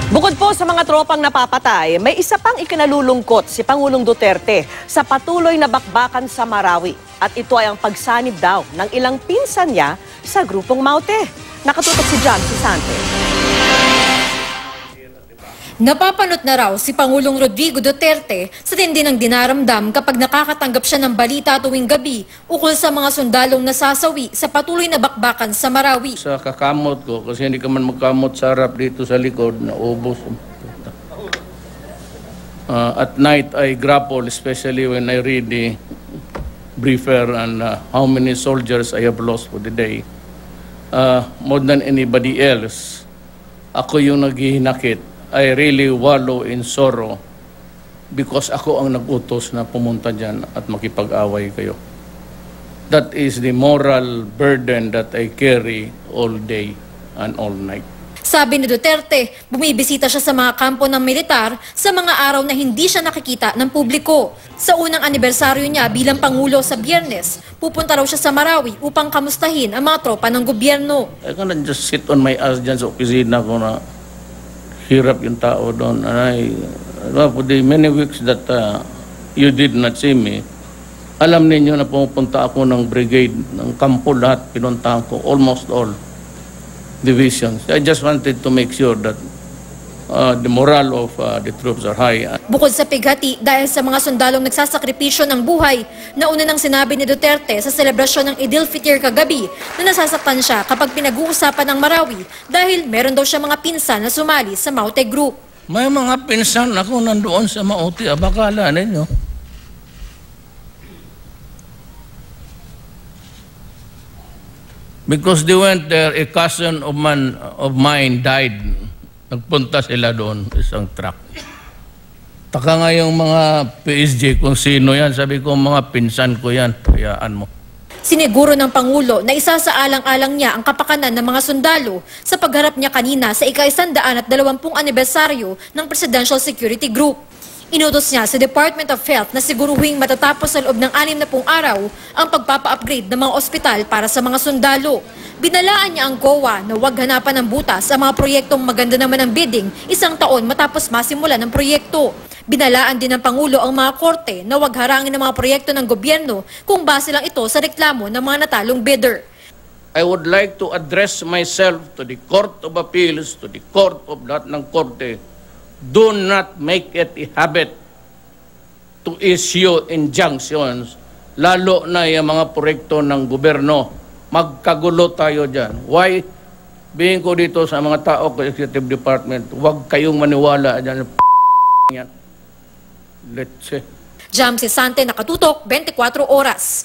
Bukod po sa mga tropang napapatay, may isa pang ikinalulungkot si Pangulong Duterte sa patuloy na bakbakan sa Marawi. At ito ay ang pagsanib daw ng ilang pinsan niya sa grupong Maute. Nakatutok si John Sisante. Napapanot na raw si Pangulong Rodrigo Duterte sa tindi ng dinaramdam kapag nakakatanggap siya ng balita tuwing gabi ukol sa mga sundalong nasasawi sa patuloy na bakbakan sa Marawi. Sa kakamot ko, kasi hindi ka man magkamot sa harap dito sa likod, naubos. At night, I grapple, especially when I read the briefer and how many soldiers I have lost for the day. More than anybody else, ako yung naghihinakit. I really wallow in sorrow because ako ang nag-utos na pumunta dyan at makipag-away kayo. That is the moral burden that I carry all day and all night. Sabi ni Duterte, bumibisita siya sa mga kampo ng militar sa mga araw na hindi siya nakikita ng publiko. Sa unang anibersaryo niya bilang Pangulo sa Biyernes, pupunta raw siya sa Marawi upang kamustahin ang mga tropa ng gobyerno. I cannot just sit on my ass dyan sa opisina ko na hirap yung tao doon. And for the many weeks that you did not see me, alam ninyo na pumupunta ako ng brigade, ng kampo lahat, pinuntahan ko, almost all divisions. I just wanted to make sure that the morale of the troops are high. Bukod sa pighati dahil sa mga sundalong nagsasakripisyo ng buhay, nauna nang sinabi ni Duterte sa selebrasyon ng Idil Fitr kagabi na nasasaktan siya kapag pinag-uusapan ng Marawi dahil meron daw siya mga pinsan na sumali sa Maute Group. May mga pinsan ako nandoon sa Maute, abakala ninyo. Because they went there, a cousin of mine died. Nagpunta sila doon, isang truck. Taka nga yung mga PSG kung sino yan. Sabi ko, mga pinsan ko yan. Hayaan mo. Siniguro ng Pangulo na isa sa alang-alang niya ang kapakanan ng mga sundalo sa pagharap niya kanina sa ika-120 anibersaryo ng Presidential Security Group. Inutos niya sa Department of Health na siguruhing matatapos sa loob ng 60 araw ang pagpapa-upgrade ng mga ospital para sa mga sundalo. Binalaan niya ang COA na huwag hanapan ng butas ang mga proyektong maganda naman ang bidding 1 taon matapos masimulan ng proyekto. Binalaan din ng Pangulo ang mga korte na huwag harangin ang mga proyekto ng gobyerno kung base lang ito sa reklamo ng mga natalong bidder. I would like to address myself to the Court of Appeals, to the Court of lahat ng korte. Do not make it a habit to issue injunctions, lalo na yung mga proyekto ng gobyerno. Magkagulo tayo dyan. Why? Bingin ko dito sa mga tao ko, Executive Department, huwag kayong maniwala dyan. Yan. Let's see. Jam Sisante, Nakatutok, 24 Oras.